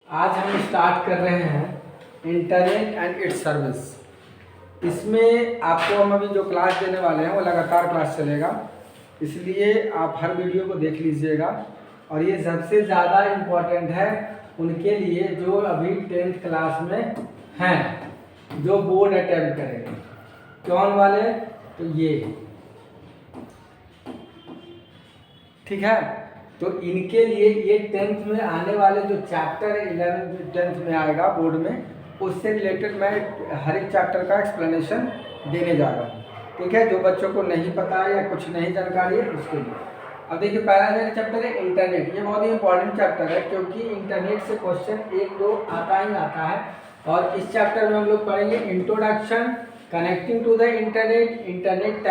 आज हम स्टार्ट कर रहे हैं इंटरनेट एंड इट्स सर्विस। इसमें आपको हम अभी जो क्लास देने वाले हैं वो लगातार क्लास चलेगा, इसलिए आप हर वीडियो को देख लीजिएगा। और ये सबसे ज़्यादा इम्पोर्टेंट है उनके लिए जो अभी 10th क्लास में हैं, जो बोर्ड अटेम्प्ट करेंगे। कौन वाले? तो ये, ठीक है। तो इनके लिए ये 10th में आने वाले जो चैप्टर 11 10th में आएगा बोर्ड में, उससे रिलेटेड मैं हर एक चैप्टर का एक्सप्लेनेशन देने जा रहा हूँ, ठीक है। जो बच्चों को नहीं पता है या कुछ नहीं जानकारी है उसके लिए। अब देखिए, पहला मेरा चैप्टर है इंटरनेट। ये बहुत ही इंपॉर्टेंट चैप्टर है क्योंकि इंटरनेट से क्वेश्चन 1-2 आता ही आता है। और इस चैप्टर में हम लोग पढ़ेंगे introduction, connecting to the internet, internet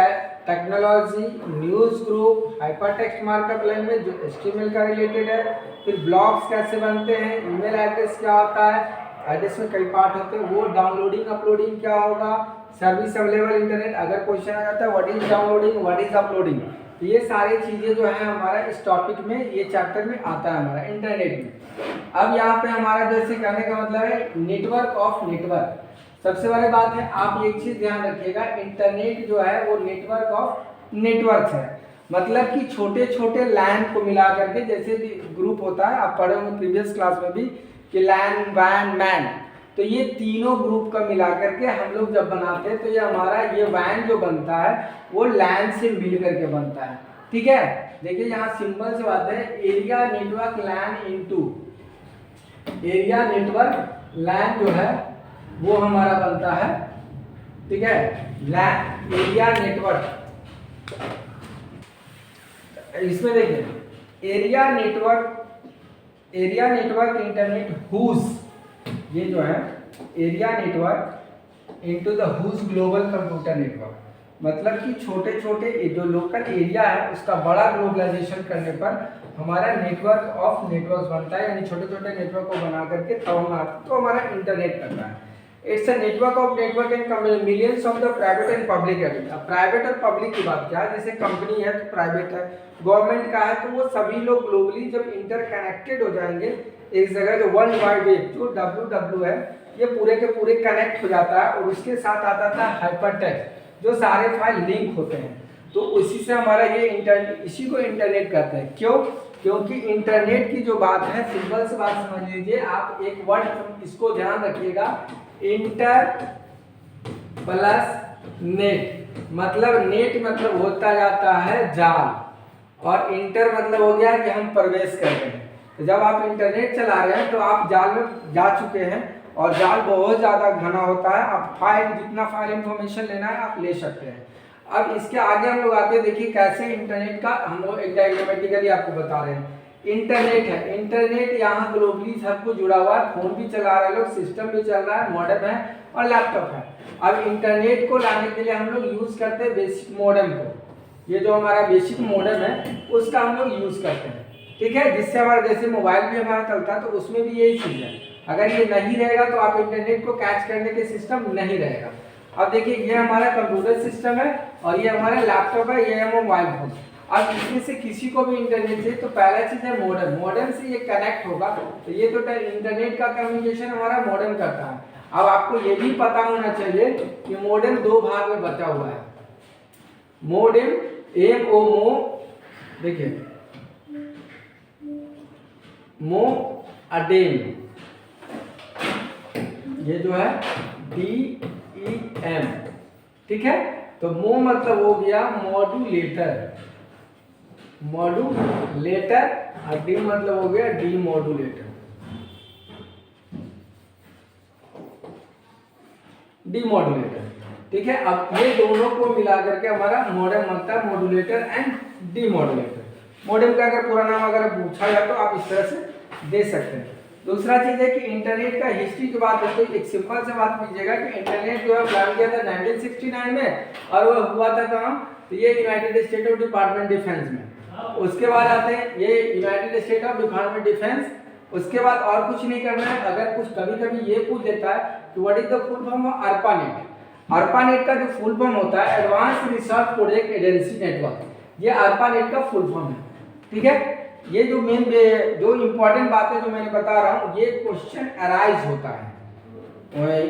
technology, news group, hypertext markup language जो HTML का रिलेटेड है, फिर ब्लॉग्स कैसे बनते हैं, ईमेल एड्रेस क्या होता है, एड्रेस में कई पार्ट होते हैं, वो डाउनलोडिंग अपलोडिंग क्या होगा, सर्विस अवेलेबल इंटरनेट। अगर क्वेश्चन आ जाता है what is downloading, what is uploading, तो ये सारी चीज़ें जो है हमारा इस टॉपिक में, ये चैप्टर में आता है हमारा इंटरनेट में। अब यहाँ पे हमारा जैसे कहने का मतलब है नेटवर्क ऑफ नेटवर्क। सबसे बड़ी बात है, आप एक चीज ध्यान रखिएगा, इंटरनेट जो है वो नेटवर्क ऑफ नेटवर्क है। मतलब कि छोटे छोटे लैन को मिला करके, जैसे ग्रुप होता है, आप पढ़े होंगे प्रीवियस क्लास में भी कि लैन, वैन, मैन, तो ये तीनों ग्रुप का मिला करके हम लोग जब बनाते हैं तो ये हमारा ये वैन जो बनता है वो लैन से मिल करके बनता है, ठीक है। देखिए यहाँ सिंपल से बात है, एरिया नेटवर्क लैन इनटू एरिया नेटवर्क लैन जो है वो हमारा बनता है, ठीक है, लैन एरिया नेटवर्क। इसमें देखिए एरिया नेटवर्क इंटरनेट हुज, ये जो है area network into the huge global computer network. मतलब कि छोटे छोटे जो लोकल एरिया है उसका बड़ा ग्लोबलाइजेशन करने पर हमारा नेटवर्क ऑफ नेटवर्क बनता है, यानी छोटे छोटे नेटवर्क को बना करके तो हमारा इंटरनेट करता है। It's a network of network and millions of the private and public area. Private और पब्लिक की बात क्या है, जैसे कंपनी है तो प्राइवेट है, गवर्नमेंट का है, तो वो सभी लोग ग्लोबली जब इंटरकनेक्टेड हो जाएंगे एक जगह, जो वर्ल्ड वाइड वेब जो WW है, ये पूरे के पूरे कनेक्ट हो जाता है। और उसके साथ आता था हाइपरटेक्स्ट, जो सारे फाइल लिंक होते हैं, तो उसी से हमारा ये इंटरनेट, इसी को इंटरनेट कहते हैं। क्यों? क्योंकि इंटरनेट की जो बात है, सिंपल से बात समझ लीजिए आप, एक वर्ड इसको ध्यान रखिएगा, इंटर प्लस नेट। मतलब नेट मतलब होता जाता है जाल, और इंटर मतलब हो गया कि हम प्रवेश कर रहे हैं। तो जब आप इंटरनेट चला रहे हैं तो आप जाल में जा चुके हैं, और जाल बहुत ज़्यादा घना होता है। आप फाइल, जितना फाइल इंफॉर्मेशन लेना है आप ले सकते हैं। अब इसके आगे हम लोग आते हैं, देखिए कैसे इंटरनेट का हम लोग एक डायग्रामेटिकली आपको बता रहे हैं। इंटरनेट है, इंटरनेट यहाँ ग्लोबली सब कुछ जुड़ा हुआ है, फोन भी चला रहे हैं लोग, सिस्टम भी चल रहा है, मॉडेम है और लैपटॉप है। अब इंटरनेट को लाने के लिए हम लोग यूज करते हैं बेसिक मॉडेम को। ये जो हमारा बेसिक मॉडेम है उसका हम लोग यूज करते हैं, ठीक है, जिससे हमारा जैसे मोबाइल भी हमारा चलता है तो उसमें भी यही चीज है। अगर ये नहीं रहेगा तो आप इंटरनेट को कैच करने के सिस्टम नहीं रहेगा। अब देखिए, ये हमारा कंप्यूटर सिस्टम है और ये हमारा लैपटॉप है, ये है मोबाइल फोन। अब इसमें से किसी को भी इंटरनेट चाहिए तो पहला चीज है मॉडेम। मॉडेम से ये कनेक्ट होगा, तो ये तो इंटरनेट का कम्युनिकेशन हमारा मॉडेम करता है। अब आपको ये भी पता होना चाहिए कि मॉडेम 2 भाग में बचा हुआ है। मॉडेम MO, देखिए मोडेम, ये जो है DEM, ठीक है। तो मो मतलब हो गया मॉड्यूलेटर, और डी मतलब हो गया डीमॉड्यूलेटर, ठीक है। अब ये दोनों को मिला करके हमारा मॉडेम बनता है, मॉड्यूलेटर एंड डीमॉड्यूलेटर। मॉडेम का अगर पूरा नाम अगर पूछा जाए तो आप इस तरह से दे सकते हैं। दूसरा चीज है कि इंटरनेट का हिस्ट्री की बात है तो एक सिंपल से बात कीजिएगा कि इंटरनेट जो है प्लान किया था 1969 में, और वो हुआ था कहाँ, तो ये United state of department defence में। उसके बाद आते हैं ये United state of department defence. उसके बाद और कुछ नहीं करना है। अगर कुछ कभी कभी ये पूछ देता है कि what is the full form of ARPANET। ARPANET का जो फुल फॉर्म होता है advance research project agency network, ये ARPANET का फुल फॉर्म है, ठीक है। ये जो मेन जो इम्पोर्टेंट बातें जो मैंने बता रहा हूँ, ये क्वेश्चन अराइज होता है,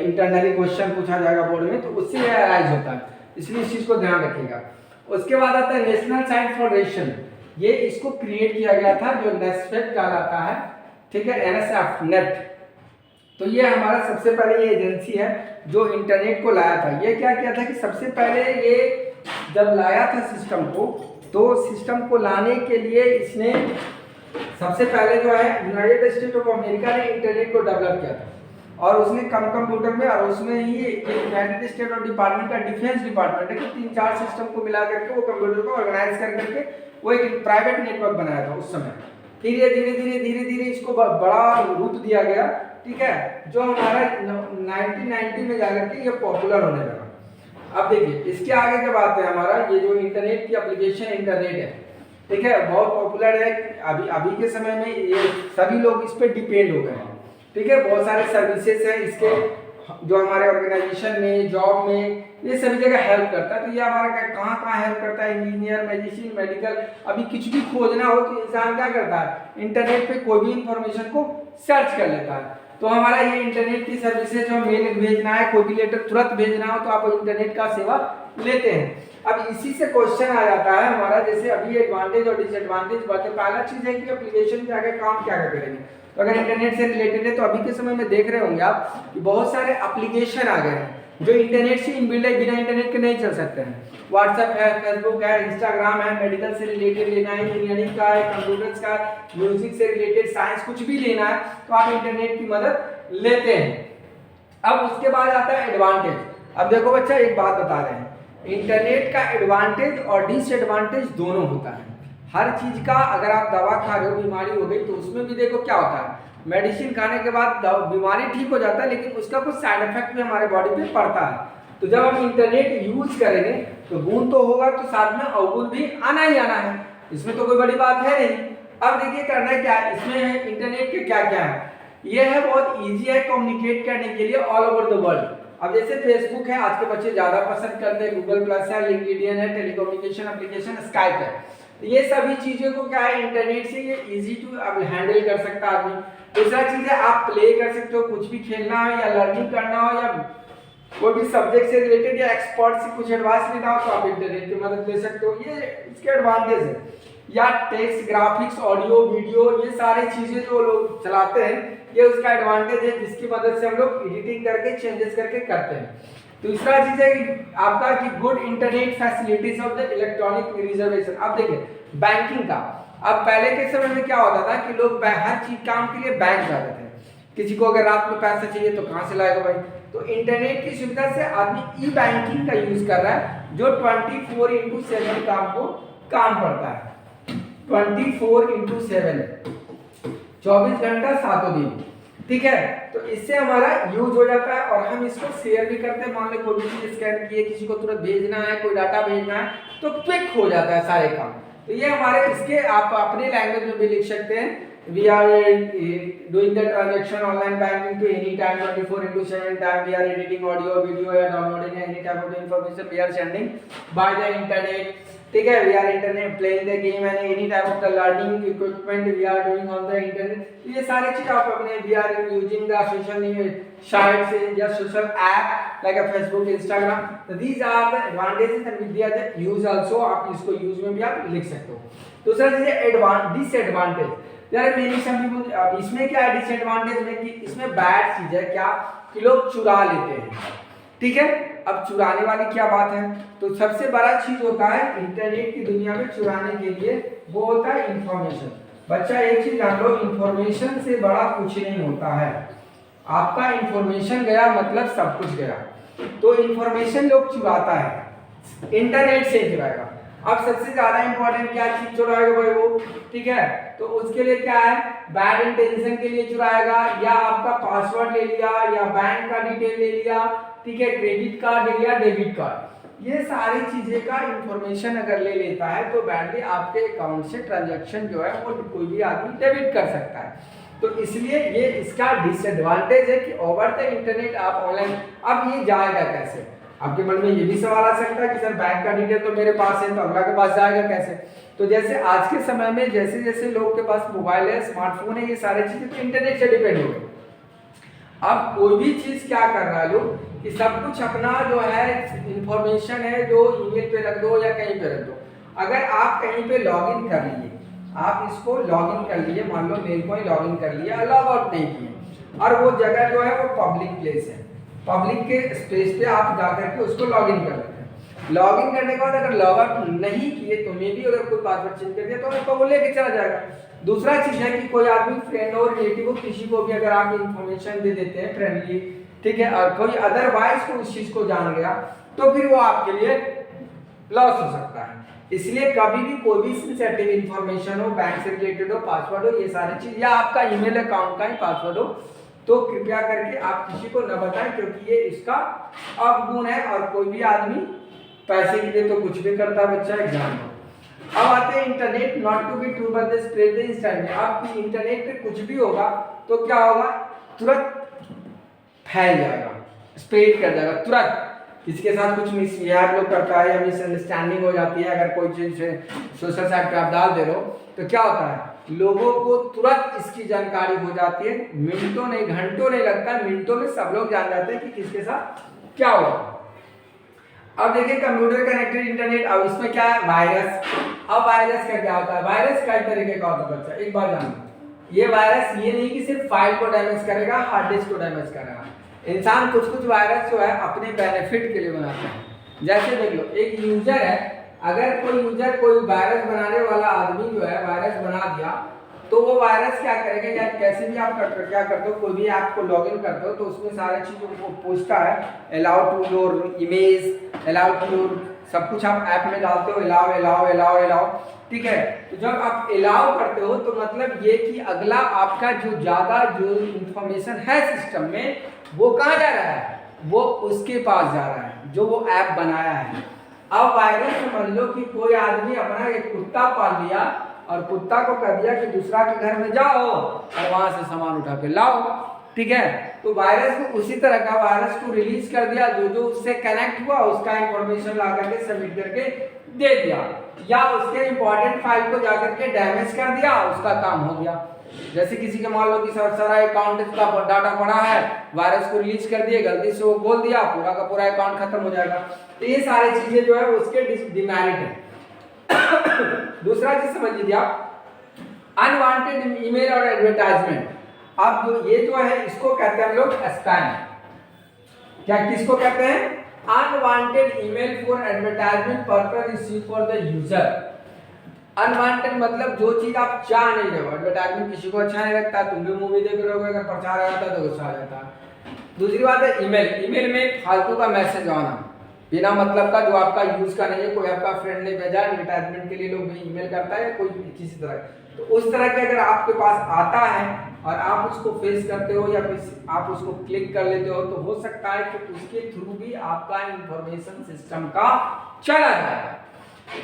इंटरनली क्वेश्चन पूछा जाएगा बोर्ड में, तो उससे ये अराइज होता है, इसलिए इस चीज़ को ध्यान रखिएगा। उसके बाद आता है नेशनल साइंस फाउंडेशन। ये इसको क्रिएट किया गया था, जो नेस्फेट कहलाता है, ठीक है, NSF नेट। तो ये हमारा सबसे पहले ये एजेंसी है जो इंटरनेट को लाया था। ये क्या किया था कि सबसे पहले ये जब लाया था सिस्टम को, तो सिस्टम को लाने के लिए इसने सबसे पहले जो है यूनाइटेड स्टेट ऑफ अमेरिका ने इंटरनेट को डेवलप किया था, और उसने कंप्यूटर में, और उसमें ही यूनाइटेड स्टेट ऑफ डिपार्टमेंट का डिफेंस डिपार्टमेंट है कि 3-4 सिस्टम को मिला करके वो कंप्यूटर को ऑर्गेनाइज कर करके वो एक प्राइवेट नेटवर्क बनाया था उस समय। फिर ये धीरे धीरे इसको बड़ा रूप दिया गया, ठीक है, जो हमारा 1990 में जाकर के ये पॉपुलर होने लगा। अब देखिए इसके आगे जब आते हैं, हमारा ये जो इंटरनेट की एप्लीकेशन इंटरनेट है, ठीक है, बहुत पॉपुलर है। अभी के समय में ये सभी लोग इस पर डिपेंड हो गए हैं, ठीक है। बहुत सारे सर्विसेज हैं इसके, जो हमारे ऑर्गेनाइजेशन में, जॉब में, ये सभी जगह हेल्प करता है। तो ये हमारा कहाँ हेल्प करता है, इंजीनियर, मेडिसिन, मेडिकल, अभी कुछ भी खोजना हो तो इंसान क्या करता है, इंटरनेट पे कोई भी इंफॉर्मेशन को सर्च कर लेता है। तो हमारा ये इंटरनेट की सर्विसेज, जो मेल भेजना है, कोई भी लेटर तुरंत भेजना हो तो आप इंटरनेट का सेवा लेते हैं। अब इसी से क्वेश्चन आ जाता है हमारा, जैसे अभी एडवांटेज और डिसएडवांटेज बात है। पहला चीज है कि एप्लीकेशन के आगे काम क्या करेंगे, तो अगर इंटरनेट से रिलेटेड है तो अभी के समय में देख रहे होंगे आप कि बहुत सारे एप्लीकेशन आ गए हैं जो इंटरनेट से इनबिल्ट है, बिना इंटरनेट के नहीं चल सकते हैं। व्हाट्सएप है, फेसबुक है, इंस्टाग्राम है, मेडिकल से रिलेटेड लेना है, इंजीनियरिंग का है, कंप्यूटर्स का, म्यूजिक से रिलेटेड, साइंस, कुछ भी लेना है तो आप इंटरनेट की मदद लेते हैं। अब उसके बाद आता है एडवांटेज। अब देखो बच्चा, एक बात बता रहे हैं, इंटरनेट का एडवांटेज और डिसएडवांटेज दोनों होता है। हर चीज का, अगर आप दवा खा रहे हो, बीमारी हो गई, तो उसमें भी देखो क्या होता है, मेडिसिन खाने के बाद बीमारी ठीक हो जाता है, लेकिन उसका कुछ साइड इफेक्ट भी हमारे बॉडी पे पड़ता है। तो जब हम इंटरनेट यूज करेंगे तो गुण तो होगा, तो साथ में अवगुण भी आना ही आना है, इसमें तो कोई बड़ी बात है नहीं। अब देखिए करना क्या है, इसमें इंटरनेट के क्या क्या है। ये है बहुत ईजी है कम्युनिकेट करने के लिए ऑल ओवर द वर्ल्ड। अब जैसे फेसबुक है, आज के बच्चे ज्यादा पसंद करते हैं, गूगल प्लस है, लिंक्डइन है, टेलीकम्युनिकेशन एप्लीकेशन स्काइप है, तो ये सभी चीजों को क्या है, इंटरनेट से ये इजी टू अब हैंडल कर सकता है आदमी। दूसरा चीज है, आप प्ले कर सकते हो, कुछ भी खेलना हो या लर्निंग करना हो या कोई भी सब्जेक्ट से रिलेटेड या एक्सपर्ट से कुछ एडवाइस लेना हो तो आप इंटरनेट की मदद ले सकते हो, ये इसके एडवांटेज है। या टेक्स्ट, ग्राफिक्स, ऑडियो, वीडियो, ये सारी चीजें जो लोग चलाते हैं, ये उसका एडवांटेज है, जिसकी मदद से हम लोग एडिटिंग करके, चेंजेस करके करते हैं। दूसरा चीज है कि आपका कि good internet facilities of the electronic reservation. अब देखिए बैंकिंग का, अब पहले के समय में क्या होता था कि लोग हर चीज काम के लिए बैंक जाते थे, किसी को अगर रात में पैसा चाहिए तो कहाँ से लाएगा भाई, तो इंटरनेट की सुविधा से आदमी ई बैंकिंग का यूज कर रहा है, जो 24/7 काम पड़ता है, 24/7, 24 घंटा 7 दिन, ठीक है। तो इससे हमारा यूज हो जाता है और हम इसको शेयर भी करते हैं। मान लो कोई भी चीज स्कैन की है, किसी को तुरंत भेजना है, कोई डाटा भेजना है, तो क्विक हो जाता है सारे काम। तो ये हमारे इसके आप अपने लैंग्वेज में भी लिख सकते हैं, we are doing the transaction online banking to any time 24/7 time, we are editing audio, video, or downloading any type of information we are sending by the internet, ठीक है। we are internet playing the game and any type of the learning equipment we are doing on the internet। ये सारे चीज आप अपने we are using the social sites या social app like a Facebook, Instagram, so these are the advantages and with the use also, आप इसको use में भी आप लिख सकते हो। दूसरा चीज है डिसएडवांटेज। यार मेरी सभी को अब इसमें क्या है डिसएडवांटेज में कि इसमें बैड चीज है क्या कि लोग चुरा लेते हैं, ठीक है। अब चुराने वाली क्या बात है, तो सबसे बड़ा चीज होता है इंटरनेट की दुनिया में चुराने के लिए, वो होता है इंफॉर्मेशन। बच्चा एक चीज जान लो, इंफॉर्मेशन से बड़ा कुछ नहीं होता है। आपका इंफॉर्मेशन गया मतलब सब कुछ गया। तो इंफॉर्मेशन लोग चुराता है, इंटरनेट से चुराएगा। अब सबसे ज्यादा इंपॉर्टेंट क्या चीज चुराएगा भाई वो, ठीक है। तो उसके लिए क्या है, बैड इंटेंशन के लिए चुराएगा, या आपका पासवर्ड ले लिया, या बैंक का डिटेल ले लिया, ठीक है, क्रेडिट कार्ड ले लिया, डेबिट कार्ड, ये सारी चीजें का इंफॉर्मेशन अगर ले लेता है तो बैडली आपके अकाउंट से ट्रांजैक्शन जो है वो कोई भी आदमी डेबिट कर सकता है। तो इसलिए ये इसका डिसएडवांटेज है कि ओवर द इंटरनेट आप ऑनलाइन। अब ये जाएगा कैसे, आपके मन में ये भी सवाल आ सकता है कि सर बैंक का डिटेल तो मेरे पास है तो अगला के पास जाएगा कैसे। तो जैसे आज के समय में जैसे जैसे लोग के पास मोबाइल है, स्मार्टफोन है, ये सारी चीजें तो इंटरनेट से डिपेंड हो गई। अब कोई भी चीज क्या कर रहा है लोग कि सब कुछ अपना जो है इंफॉर्मेशन है जो ईमेल पे रख दो या कहीं पे रख दो। अगर आप कहीं पे लॉगिन कर लिए, आप इसको लॉगिन कर लिए, मान लो मेल को ही लॉगिन कर लिया, लॉग आउट नहीं किए, और वो जगह जो है वो पब्लिक प्लेस है, पब्लिक के स्पेस पे आप जा करके उसको लॉगिन कर लेते हैं। लॉगिन करने के बाद अगर लॉग आउट नहीं किए तो मे भी अगर कोई पासवर्ड चेंज कर दिया तो आपको वो लेके चला जाएगा। दूसरा चीज है कि कोई आदमी फ्रेंड और रिलेटिव को किसी को भी अगर आप इंफॉर्मेशन दे देते हैं फ्रेंडली, ठीक है, और कोई अदरवाइज को उस चीज को जान गया तो फिर वो आपके लिए लॉस हो सकता है। इसलिए कभी भी कोई भी सेंसिटिव इंफॉर्मेशन हो, बैंक से रिलेटेड हो, पासवर्ड हो, ये सारी चीज, या आपका ईमेल अकाउंट का ही पासवर्ड हो, तो कृपया करके आप किसी को न बताएं, क्योंकि ये इसका अवगुण है। और कोई भी आदमी पैसे के लिए तो कुछ भी करता है बच्चा, एग्जाम में। अब आते हैं internet not to be true but the spread the instant. अब इंटरनेट पे कुछ भी होगा तो क्या होगा, तुरंत फैल जाएगा, स्प्रेड कर जाएगा तुरंत। किसी के साथ कुछ मिसबिहेव लोग करता है या मिसअंडरस्टैंडिंग हो जाती है, अगर कोई चीज सोशल साइट पे आप डाल दे रहे हो तो क्या होता है, लोगों को तुरंत इसकी जानकारी हो जाती है, मिनटों नहीं घंटों नहीं लगता, मिनटों में सब लोग जान जाते हैं कि किसके साथ क्या हुआ। अब देखिए कंप्यूटर कनेक्टेड इंटरनेट, अब इसमें क्या है, वायरस। अब वायरस का क्या होता है, वायरस कई तरीके का होता है बच्चा, एक बार जानो। ये वायरस ये नहीं कि सिर्फ फाइल को डैमेज करेगा, हार्ड डिस्क को डैमेज करेगा। इंसान कुछ कुछ वायरस जो है अपने बेनिफिट के लिए बनाता है। जैसे देख लो, एक यूजर है, अगर कोई यूजर कोई वायरस बनाने वाला आदमी जो है वायरस बना दिया, तो वो वायरस क्या करेगा, या कैसे भी आप क्या करते हो, कोई भी ऐप को लॉगिन करते हो तो उसमें सारी चीज़ों को पूछता है, allow to your image, allow to your, सब कुछ आप ऐप में डालते हो, अलाउ अलाउ अलाउ अलाउ, ठीक है। तो जब आप अलाउ करते हो तो मतलब ये कि अगला आपका जो ज़्यादा जो इंफॉर्मेशन है सिस्टम में वो कहाँ जा रहा है, वो उसके पास जा रहा है जो वो ऐप बनाया है। अब वायरस समझ लो कि कोई आदमी अपना एक कुत्ता पाल लिया और कुत्ता को कह दिया कि दूसरा के घर में जाओ और वहां से सामान उठा के लाओ, ठीक है। तो वायरस को उसी तरह का वायरस को रिलीज कर दिया, जो जो उससे कनेक्ट हुआ उसका इंफॉर्मेशन ला करके सबमिट करके दे दिया, या उसके इंपॉर्टेंट फाइल को जाकर के डैमेज कर दिया, उसका काम हो गया। जैसे किसी के मान लो कि सारा अकाउंट का डाटा पड़ा है, वायरस को रिलीज कर दिए, गलती से वो खोल दिया, पूरा का पूरा अकाउंट खत्म हो जाएगा। तो ये सारी चीजें जो है उसके डिमेरिट है। दूसरा चीज समझ लीजिए आप, अनवांटेड ईमेल और एडवर्टाइजमेंट। अब जो ये जो है इसको कहते हैं हम लोग स्पैम। क्या किसको कहते हैं, unwanted email for advertisement purpose receive for the user. Unwanted मतलब जो चीज आप चाह नहीं रहे हो, एडवर्टाइजमेंट किसी को अच्छा नहीं लगता, तुम भी मूवी देख रहे हो, अगर प्रचार आ जाता है तो गुस्सा आ जाता है। दूसरी बात है ईमेल, ईमेल में फालतू का मैसेज आना बिना मतलब का, जो आपका यूज का नहीं है, कोई आपका फ्रेंड ने भेजा एडवर्टाइजमेंट के लिए लोग ईमेल करता है, कोई किसी तरह, तो उस तरह के अगर आपके पास आता है और आप उसको फेस करते हो या फिर आप उसको क्लिक कर लेते हो, तो हो सकता है कि उसके थ्रू भी आपका इंफॉर्मेशन सिस्टम का चला जाएगा।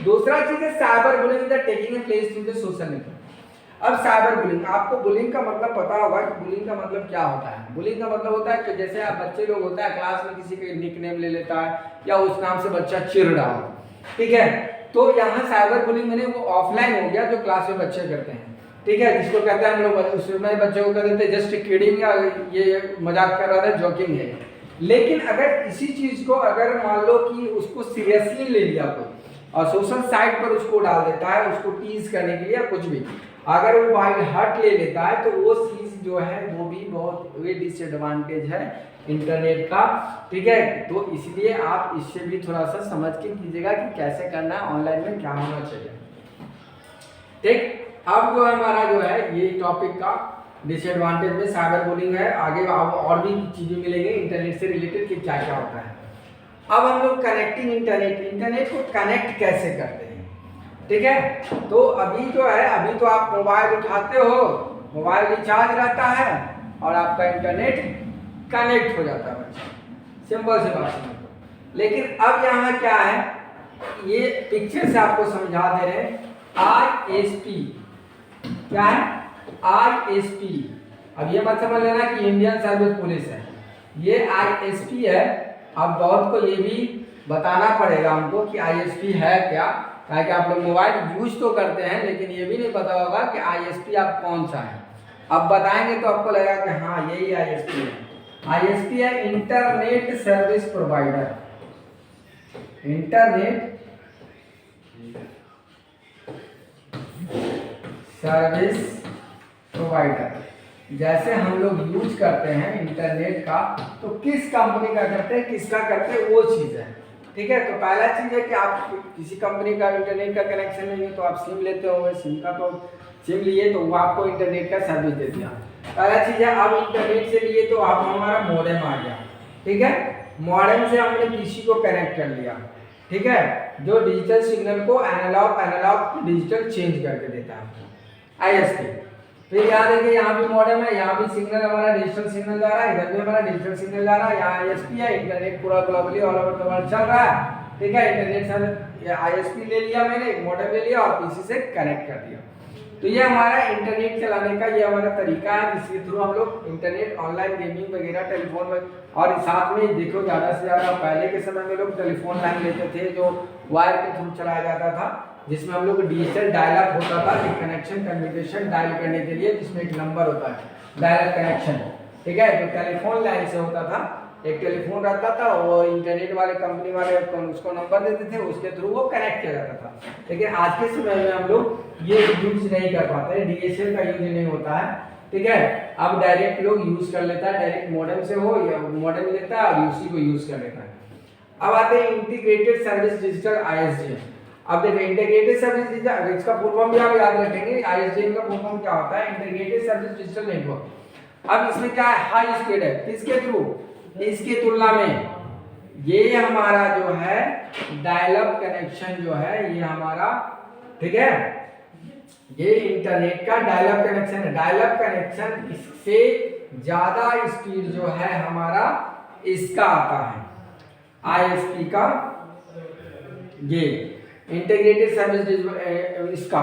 दूसरा चीज है cyber bullying the taking place through the social network. अब साइबर बुलिंग, आपको बुलिंग का मतलब पता होगा कि बुलिंग का मतलब क्या होता है। बुलिंग का मतलब होता है कि जैसे आप बच्चे लोग होता है क्लास में किसी के निकनेम ले लेता है या उस नाम से बच्चा चिढ़ रहा है, ठीक है। तो यहाँ साइबर बुलिंग में वो ऑफलाइन हो गया जो क्लास में बच्चे करते हैं, ठीक है, जिसको कहते हैं हम लोग उसमें बच्चों को कह देते हैं जस्ट किडिंग, या ये मजाक कर रहा था, जोकिंग है। लेकिन अगर इसी चीज को अगर मान लो कि उसको सीरियसली ले लिया कोई और सोशल साइट पर उसको डाल देता है, उसको टीज करने के लिए या कुछ भी, अगर वो बाय हार्ट ले लेता है तो वो चीज जो है वो भी बहुत डिसएडवांटेज है इंटरनेट का, ठीक है। तो इसलिए आप इससे भी थोड़ा सा समझ के कीजिएगा कि कैसे करना है, ऑनलाइन में क्या होना चाहिए, ठीक। अब जो हमारा जो है ये टॉपिक का डिसएडवांटेज में साइबर बुलिंग है, आगे और भी चीजें मिलेंगे इंटरनेट से रिलेटेड कि क्या क्या होता है। अब हम लोग कनेक्टिंग इंटरनेट, इंटरनेट को कनेक्ट कैसे करते हैं, ठीक है। तो अभी जो है, अभी तो आप मोबाइल उठाते हो, मोबाइल रिचार्ज रहता है और आपका इंटरनेट कनेक्ट हो जाता है बच्चा, सिंपल सी बात समझ लो। लेकिन अब यहाँ क्या है, ये पिक्चर से आपको समझा दे रहे हैं, ISP क्या है, ISP। अब ये मत समझ लेना कि इंडियन सर्विस पुलिस है, ये ISP है, अब बहुत को ये भी बताना पड़ेगा हमको कि ISP है क्या, ताकि आप लोग मोबाइल यूज तो करते हैं लेकिन ये भी नहीं पता होगा कि ISP आप कौन सा है। अब बताएंगे तो आपको लगेगा कि हाँ यही ISP है। ISP है internet service provider. Internet service provider. जैसे हम लोग यूज करते हैं इंटरनेट का, तो किस कंपनी का करते हैं, किसका करते हैं, वो चीज़ है। ठीक है, तो पहला चीज़ है कि आप किसी कंपनी का इंटरनेट का कनेक्शन नहीं है तो आप सिम लेते होंगे, सिम का तो सिम लिए तो वो आपको इंटरनेट का सर्विस दे दिया। पहला चीज़ है आप इंटरनेट से लिए तो आप हमारा मॉडेम आ गया। ठीक है, मॉडेम से हमने पीसी को कनेक्ट कर लिया। ठीक है, जो डिजिटल सिग्नल को एनालॉग डिजिटल चेंज करके देता है, ISP। फिर याद है कि यहाँ भी मॉडेम है, यहाँ भी सिग्नल हमारा डिजिटल सिग्नल जा रहा है, इधर भी हमारा डिजिटल सिग्नल जा रहा है, यहाँ ISP है, इंटरनेट पूरा globally all over the world चल रहा है। ठीक है, इंटरनेट से ISP ले लिया मैंने, एक मॉडेम ले लिया और पीसी से कनेक्ट कर दिया। तो ये हमारा इंटरनेट चलाने का ये हमारा तरीका है, जिसके थ्रू हम लोग इंटरनेट, ऑनलाइन गेमिंग वगैरह, टेलीफोन और साथ में देखो ज़्यादा से ज़्यादा पहले के समय में लोग टेलीफोन लाइन लेते थे जो वायर के थ्रू चलाया जाता था, जिसमें हम लोग डिजिटल डायल अप होता था, एक कनेक्शन कम्युनिकेशन डायल करने के लिए, जिसमें एक नंबर होता है डायल कनेक्शन। ठीक है, तो टेलीफोन लाइन से होता था, एक टेलीफोन रहता था, वो इंटरनेट वाले कंपनी वाले उसको नंबर देते थे, उसके थ्रू वो कनेक्ट किया जाता था। लेकिन आज के समय में हम लोग ये यूज नहीं कर पाते, DSL का यूज नहीं होता है। ठीक है, अब डायरेक्ट लोग यूज कर लेता है, डायरेक्ट मॉडेम से हो या मॉडेम लेता है और उसी को यूज कर लेता है। अब आते हैं इंटीग्रेटेड सर्विस डिजिटल ISDN। अब देखिए इंटीग्रेटेड सर्विस डिजिटल, इसका फुल फॉर्म भी आप याद रखेंगे, ISDN का फुल फॉर्म क्या होता है, इंटीग्रेटेड सर्विस डिजिटल नेटवर्क। अब इसमें क्या है, हाई स्पीड है, किसके थ्रू, इसकी तुलना में ये हमारा जो है डायल अप कनेक्शन जो है ये हमारा, ठीक है, ये इंटरनेट का डायल अप कनेक्शन है। डायल अप कनेक्शन इससे ज्यादा स्पीड जो है हमारा इसका आता है, ISP का, ये इंटीग्रेटेड सर्विस इसका,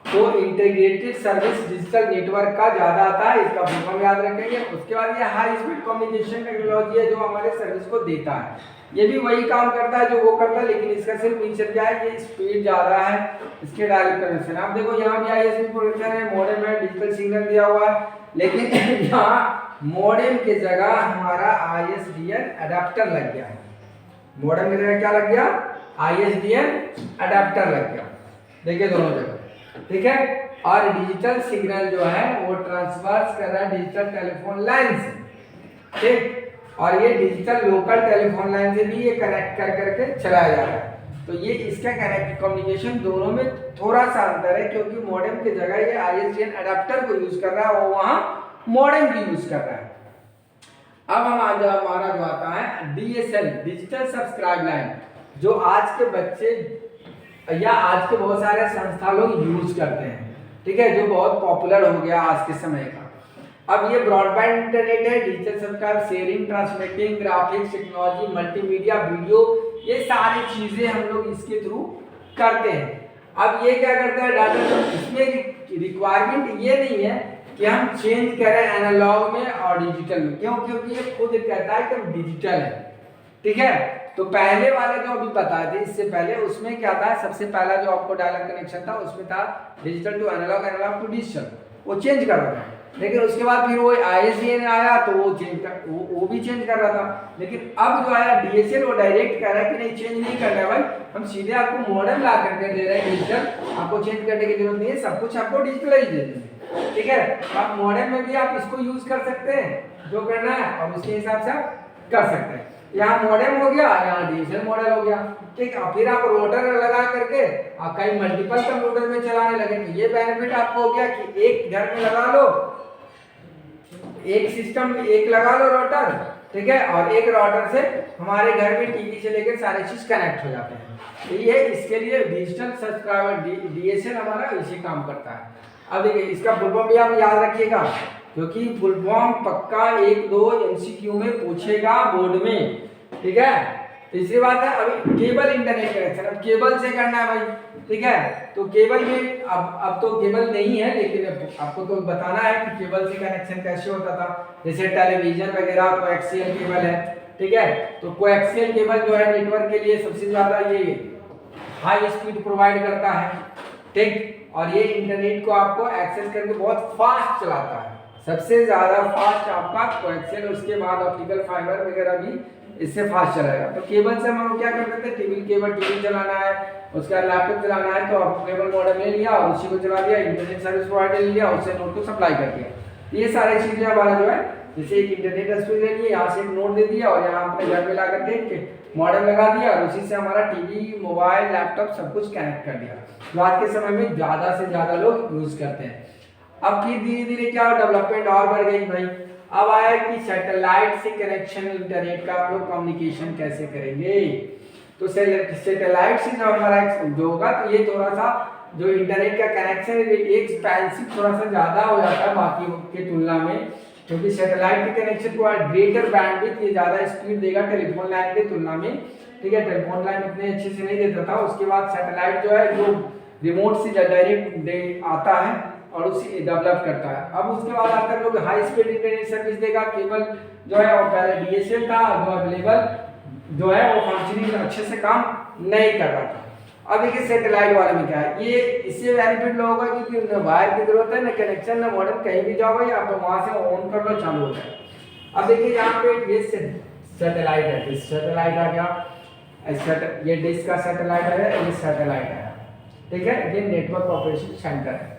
तो इंटीग्रेटेड सर्विस डिजिटल नेटवर्क का ज्यादा आता है, इसका फुल फॉर्म याद रखेंगे। उसके बाद ये हाई स्पीड कम्युनिकेशन टेक्नोलॉजी है जो हमारे सर्विस को देता है, ये भी वही काम करता है जो वो करता है, लेकिन इसका सिर्फ फीचर क्या है, ये स्पीड ज्यादा है, इसके डायल कनेक्शन। आप देखो यहाँ भी ISP प्रोटेक्शन है, मॉडेम है, डिजिटल सिग्नल दिया हुआ है, लेकिन यहाँ मॉडेम की जगह हमारा ISDN अडेप्टर लग गया है। मॉडेम की जगह क्या लग गया, ISDN अडेप्टर लग गया, देखिए दोनों जगह। ठीक है, और डिजिटल सिग्नल जो है वो ट्रांसफर कर रहा है डिजिटल टेलीफोन लाइन से। ठीक, और ये डिजिटल लोकल टेलीफोन लाइन से भी ये कनेक्ट कर करके चलाया जा रहा है। तो ये इसका कनेक्ट कम्युनिकेशन दोनों में थोड़ा सा अंतर है, क्योंकि मॉडेम की जगह ये ISDN अडेप्टर को यूज कर रहा है, वो वहां मॉडेम की यूज कर रहा है। अब हमारा जो आता है DSL डिजिटल सब्सक्राइब लाइन, जो आज के बच्चे या आज के बहुत सारे संस्था लोग यूज करते हैं। ठीक है, जो बहुत पॉपुलर हो गया आज के समय का। अब ये ब्रॉडबैंड इंटरनेट है, digital subscribe, sharing, transmitting, graphics technology, multimedia, video, ये सारी चीजें हम लोग इसके थ्रू करते हैं। अब ये क्या करता है डाटा, इसमें रिक्वायरमेंट ये नहीं है कि हम चेंज करें एनालॉग में और डिजिटल में, क्यों, क्योंकि ये खुद कहता है कि हम डिजिटल है। ठीक है, तो पहले वाले जो अभी बताए थे इससे पहले, उसमें क्या था, सबसे पहला जो आपको डायल कनेक्शन था उसमें था digital to analog, analog to digital, वो चेंज कर रहा था। लेकिन उसके बाद फिर वो ISDN आया तो वो चेंज कर, वो भी चेंज कर रहा था। लेकिन अब जो आया DSL, वो डायरेक्ट कह रहा है कि नहीं चेंज नहीं करना है भाई, हम सीधे आपको मॉडेम ला करके दे रहे हैं डिजिटल, आपको चेंज करने की जरूरत नहीं है, सब कुछ आपको डिजिटलाइज दे देंगे। ठीक है, आप मॉडेम में भी आप इसको यूज कर सकते हैं जो करना है, और उसके हिसाब से आप कर सकते हैं। यहाँ मॉडेम हो गया, यहाँ डिजिटल मॉडल हो गया। ठीक है, फिर आप रोटर लगा करके आप कई मल्टीपल कंप्यूटर में चलाने लगे, तो ये बेनिफिट आपको हो गया कि एक घर में लगा लो, एक सिस्टम एक लगा लो रोटर, ठीक है, और एक रोटर से हमारे घर में टीवी से लेकर सारे चीज कनेक्ट हो जाते हैं। तो ये इसके लिए डिजिटल सब्सक्राइबर DSL हमारा इसी काम करता है। अब देखिए इसका फुल फॉर्म भी आप याद रखिएगा, क्योंकि फुल फॉर्म पक्का 1-2 MCQ में पूछेगा बोर्ड में। ठीक है, तीसरी बात है अभी केबल इंटरनेट कनेक्शन, अब केबल से करना है भाई। ठीक है, तो केबल में अब तो केबल नहीं है, लेकिन आपको तो बताना है कि केबल से कनेक्शन कैसे होता था। जैसे टेलीविजन वगैरह तो एक्सियल केबल है, ठीक है। तो कोएक्सियल केबल जो है नेटवर्क के लिए सबसे ज्यादा ये हाई स्पीड प्रोवाइड करता है, ठीक, और ये इंटरनेट को आपको एक्सेस करके बहुत फास्ट चलाता है। सबसे ज्यादा फास्ट आपका कोएक्सियल, उसके बाद ऑप्टिकल फाइबर वगैरह भी इससे फास्ट चलाएगा। तो केबल से हम क्या करते थे, टीवी चलाना है, उसका लैपटॉप चलाना है तो केबल मॉडेम ले लिया और उसी को चला दिया, इंटरनेट सर्विस प्रोवाइडर ले लिया, उससे नोट को सप्लाई कर दिया। ये सारी चीजें हमारा जो है, जैसे एक इंटरनेट स्पीड ले लिए, यहाँ से एक नोट दे दिया और यहाँ अपने घर में ला करके मॉडेम लगा दिया और उसी से हमारा टीवी, मोबाइल, लैपटॉप सब कुछ कनेक्ट कर दिया। तो आज के समय में ज्यादा से ज्यादा लोग यूज करते हैं। अब फिर धीरे धीरे क्या डेवलपमेंट और बढ़ गई भाई, अब आया कि सैटेलाइट से कनेक्शन, इंटरनेट का आप लोग कम्युनिकेशन कैसे करेंगे। तो सैटेलाइट से जो हमारा जो होगा, तो ये थोड़ा सा जो इंटरनेट का कनेक्शन है एक्सपेंसिव थोड़ा सा ज्यादा हो जाता है बाकी की तुलना में, क्योंकि सैटेलाइट के कनेक्शन को ग्रेटर बैंडविड्थ, ये ज्यादा स्पीड देगा टेलीफोन लाइन की तुलना में, ठीक है। टेलीफोन लाइन इतने अच्छे से नहीं देता था। उसके बाद सैटेलाइट जो है जो रिमोट से डायरेक्ट आता है और उसी डेवलप करता है। अब उसके बाद आता है लोग हाई स्पीड इंटरनेट सर्विस देगा। केबल जो है वो पहले डीएसएल था, जो अवेलेबल जो है वो फंक्शनिंग अच्छे से काम नहीं कर रहा था। अब देखिए सैटेलाइट वाले में क्या है, ये इससे बेनिफिट लोगों का कि न वायर की जरूरत है, न कनेक्शन, न मॉडेम, कहीं भी जाओ भाई आप वहां से ऑन कर लो, चालू हो जाए। अब देखिए यहाँ पे ये सैटेलाइट है, सैटेलाइट आ गया, ये डिश का सैटेलाइट है, ये सैटेलाइट है, ठीक है, ये नेटवर्क ऑपरेशन सेंटर है।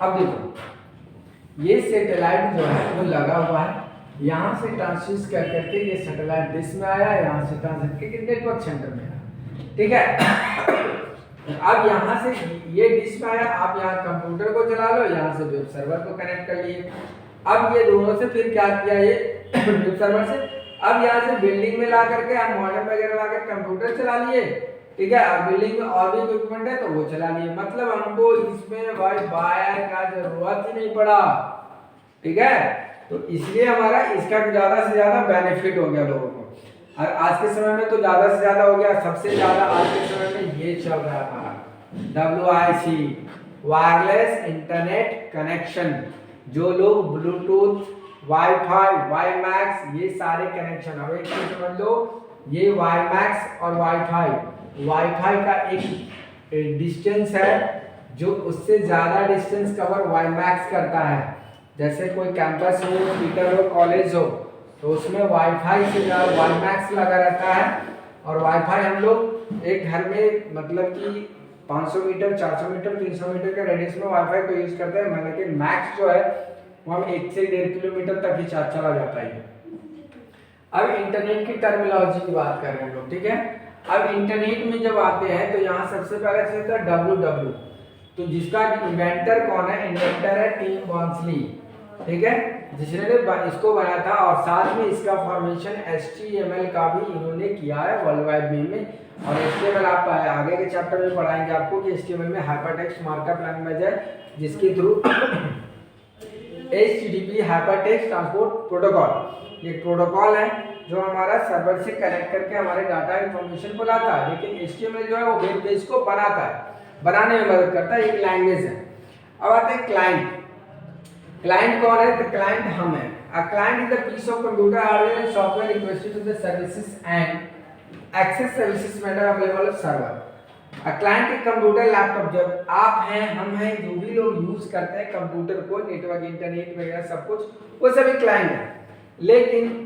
अब देखो ये सैटेलाइट जो है वो लगा हुआ है, यहाँ से ट्रांसमिट कर करके ये सैटेलाइट डिश में आया, यहाँ से ट्रांसमिट करके नेटवर्क सेंटर में आया, ठीक है। अब यहाँ से ये डिश में आया, आप यहाँ कंप्यूटर को चला लो, यहाँ से वेब सर्वर को कनेक्ट कर लिए। अब ये दोनों से फिर क्या किया, ये वेब सर्वर से अब यहाँ से बिल्डिंग में ला करके आप मॉडेम वगैरह ला कर कंप्यूटर चला लिए, ठीक है। अब बिल्डिंग में और भी इक्विपमेंट है तो वो चला लिए, मतलब हमको इसमें वायर का जरूरत ही नहीं पड़ा, ठीक है। तो इसलिए हमारा इसका ज्यादा से ज्यादा बेनिफिट हो गया लोगों को। और आज के समय में तो ज्यादा से ज्यादा हो गया, सबसे ज्यादा आज के समय में ये चल रहा है हमारा WIC, वायरलेस इंटरनेट कनेक्शन। जो लोग ब्लूटूथ, वाईफाई, वाईमैक्स, ये सारे कनेक्शन, अब एक चीज समझ लो, ये वाईमैक्स और वाईफाई का एक डिस्टेंस है जो उससे ज्यादा डिस्टेंस कवर वाईमैक्स करता है। जैसे कोई कैंपस हो, थिएटर हो, कॉलेज हो, तो उसमें वाईफाई से ज्यादा वाईमैक्स लगा रहता है। और वाईफाई हम लोग एक घर में मतलब कि 500 मीटर, 400 मीटर, 300 मीटर के रेडियस में वाईफाई को यूज करते हैं, मतलब कि मैक्स जो है वो हम 1 से 1.5 किलोमीटर तक ही चला जाता है। अब इंटरनेट की टर्मिनोलॉजी की बात कर रहे हैं लोग, ठीक है। अब इंटरनेट में जब आते हैं तो यहाँ सबसे पहले से होता है WW, तो जिसका इन्वेंटर कौन है, इन्वेंटर है टिम बर्नर्स-ली, ठीक है, जिसने इसको बनाया था। और साथ में इसका फॉर्मेशन HTML का भी इन्होंने किया है वर्ल्ड वाइड में। और HTML आप आगे के चैप्टर में पढ़ाएंगे आपको कि HTML में हाइपरटेक्स्ट मार्कअप लैंग्वेज है, जिसके through HTTP hypertext transport protocol, ये प्रोटोकॉल है जो हमारा सर्वर से कनेक्ट करके हमारे डाटा इंफॉर्मेशन को लाता है। लेकिन HTML जो है वो वेब पेज को बनाता है, बनाने में मदद करता है, एक लैंग्वेज है। अब आते हैं क्लाइंट। क्लाइंट कौन है, तो क्लाइंट हम है। A client is a piece of computer hardware and software requested to the services and access services made available on server. A client एक कंप्यूटर, लैपटॉप, जब आप हैं, हम हैं, जो भी लोग यूज करते हैं कंप्यूटर को, नेटवर्क, इंटरनेट वगैरह सब कुछ, वो सभी क्लाइंट है। लेकिन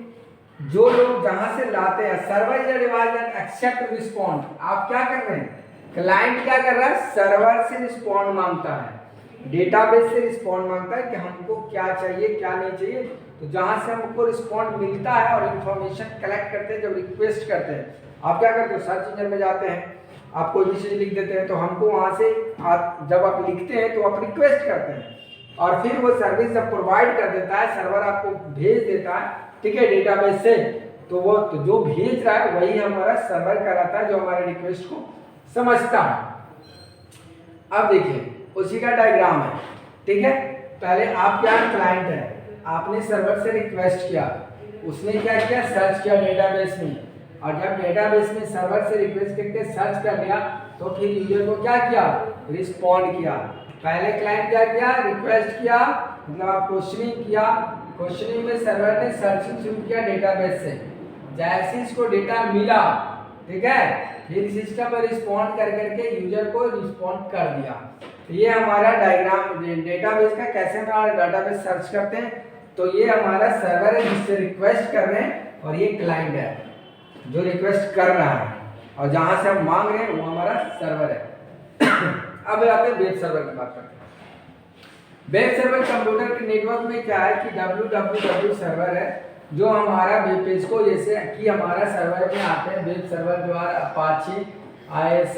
जो लोग जहां से लाते हैं, server is a device that accept respond, आप क्या कर रहे हैं, क्लाइंट क्या कर रहा है, सर्वर से रिस्पॉन्ड मांगता है, डेटाबेस से रिस्पॉन्ड मांगता है कि हमको क्या चाहिए क्या नहीं चाहिए। तो जहां से हमको रिस्पॉन्ड मिलता है और इंफॉर्मेशन कलेक्ट करते हैं, जब रिक्वेस्ट करते हैं, आप क्या करते हो, सर्च इंजन में जाते हैं, आप कोई भी चीज लिख देते हैं, तो हमको वहां से जब आप लिखते हैं तो आप रिक्वेस्ट करते हैं और फिर वो सर्विस जब प्रोवाइड कर देता है, सर्वर आपको भेज देता है, ठीक है, डेटाबेस से, तो वो तो जो भेज रहा है वही हमारा सर्वर कराता है, जो हमारे रिक्वेस्ट को समझता है। अब देखिए उसी का डायग्राम है, ठीक है। पहले आप क्या क्लाइंट है, आपने सर्वर से रिक्वेस्ट किया, उसने क्या किया, सर्च किया डेटाबेस में, और जब डेटाबेस में सर्वर से रिक्वेस्ट करके सर्च कर लिया तो फिर यूजर को क्या किया, रिस्पॉन्ड किया। पहले क्लाइंट क्या किया, रिक्वेस्ट किया, मतलब आप क्वेश्चनिंग किया, क्वेश्चनिंग में सर्वर ने सर्चिंग शुरू किया डेटाबेस से, जैसे इसको डेटा मिला, ठीक है, फिर सिस्टम पर रिस्पॉन्ड कर करके यूजर को रिस्पॉन्ड कर दिया। तो ये हमारा डायग्राम डेटाबेस का कैसे हमारा डाटाबेस सर्च करते हैं। तो ये हमारा सर्वर है जिससे रिक्वेस्ट कर रहे हैं, और ये क्लाइंट है जो रिक्वेस्ट कर रहा है, और जहां से हम मांग रहे हैं वो हमारा सर्वर है। अब आते हैं वेब सर्वर की बात करते हैं। वेब सर्वर कंप्यूटर के नेटवर्क में क्या है कि www सर्वर है, जो हमारा वेब पेज को, जैसे कि हमारा सर्वर में आते हैं वेब सर्वर जो है अपाची, IIS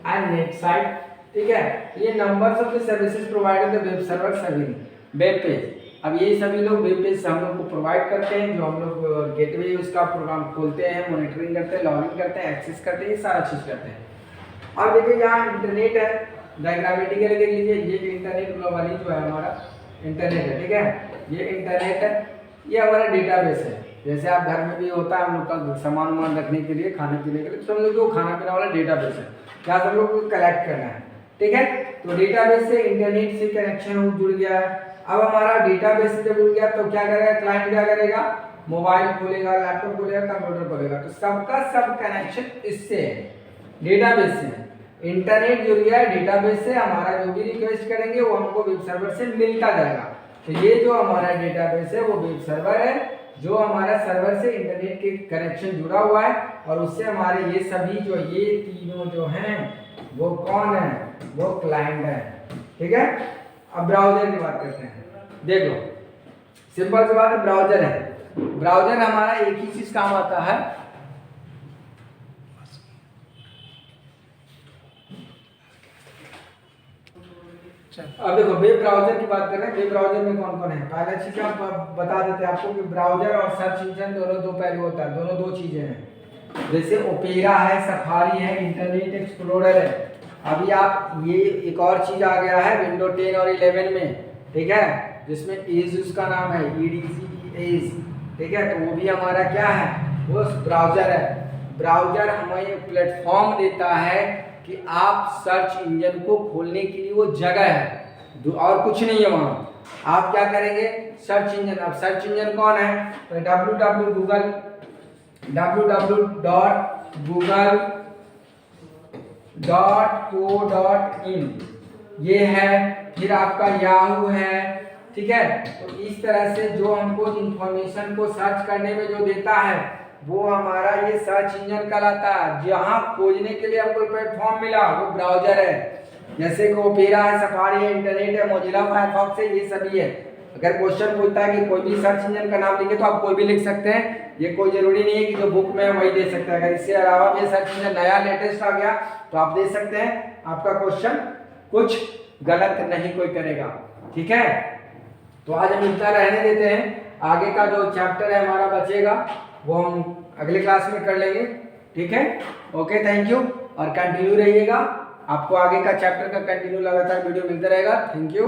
एंड नेटसाइट, ठीक है। ये numbers of the services provided the web server serving web page. अब ये सभी लोग वेब पेज हम लोग को प्रोवाइड करते हैं, जो हम लोग गेटवे उसका प्रोग्राम खोलते हैं, मॉनिटरिंग करते हैं, लॉगिन करते हैं, एक्सेस करते हैं, ये सारा चीज़ करते हैं। अब देखिए यहाँ इंटरनेट है, डायग्रामेटिकली देख लीजिए, ये इंटरनेट ग्लोबली जो है हमारा इंटरनेट है, ठीक है। ये इंटरनेट है, ये हमारा डेटाबेस है। जैसे आप घर में भी होता है हम लोग का सामान वामान रखने के लिए, खाने पीने के लिए, तो हम लोग जो खाना पीना वाला डेटाबेस है, क्या हम लोग को कलेक्ट करना है, ठीक है। तो डेटाबेस से इंटरनेट से कनेक्शन जुड़ गया है। अब हमारा डेटाबेस से जब जुड़ गया तो क्या करेगा क्लाइंट, क्या करेगा, मोबाइल खोलेगा, लैपटॉप खोलेगा, कंप्यूटर खोलेगा, तो सबका सब कनेक्शन इससे है, डेटाबेस से। इंटरनेट जुड़ गया है डेटाबेस से, हमारा जो भी रिक्वेस्ट करेंगे वो हमको वेब सर्वर से मिलता जाएगा। तो ये जो हमारा डेटाबेस है वो वेब सर्वर है, जो हमारा सर्वर से इंटरनेट के कनेक्शन जुड़ा हुआ है, और उससे हमारे ये सभी जो ये तीनों जो हैं वो कौन है, वो क्लाइंट है, ठीक है। अब ब्राउजर की बात करते हैं। देख लो, सिंपल सी बात है, ब्राउजर है। ब्राउजर हमारा एक ही चीज काम आता है, अब देखो वेब ब्राउजर की बात कर रहे हैं। वेब ब्राउजर में कौन कौन है, पहला चीज हम बता देते हैं आपको कि ब्राउजर और सर्च इंजन दोनों दो पहलू होता है, दोनों दो चीजें हैं। जैसे ओपेरा है, सफारी है, इंटरनेट एक्सप्लोरर है। अभी आप ये एक और चीज आ गया है विंडो 10 और 11 में, ठीक है, जिसमें एज उसका नाम है, EDC, ठीक है। तो वो भी हमारा क्या है, वो ब्राउजर है। ब्राउजर हमें प्लेटफॉर्म देता है कि आप सर्च इंजन को खोलने के लिए वो जगह है, और कुछ नहीं है वहाँ। आप क्या करेंगे, सर्च इंजन, अब सर्च इंजन कौन है, तो www.google.co.in ये है, फिर आपका याहू है, ठीक है। तो इस तरह से जो हमको इंफॉर्मेशन को सर्च करने में जो देता है वो हमारा ये सर्च इंजन कहलाता है। जहाँ खोजने के लिए हमको प्लेटफॉर्म मिला वो ब्राउजर है, जैसे कि ओपेरा है, सफारी है, इंटरनेट है, मोजिला फायरफॉक्स है, ये सभी है। अगर क्वेश्चन पूछता है कि कोई भी सर्च इंजन का नाम लिखे तो आप कोई भी लिख सकते हैं, ये कोई जरूरी नहीं है कि जो बुक में है वही दे सकते हैं। अगर इससे अलावा भी सर्च इंजन नया लेटेस्ट आ गया तो आप दे सकते हैं, आपका क्वेश्चन कुछ गलत नहीं कोई करेगा, ठीक है। तो आज हम इतना रहने देते हैं, आगे का जो चैप्टर है हमारा बचेगा वो हम अगले क्लास में कर लेंगे, ठीक है। ओके, थैंक यू, और कंटिन्यू रहिएगा, आपको आगे का चैप्टर का कंटिन्यू लगातार वीडियो मिलता रहेगा। Thank you.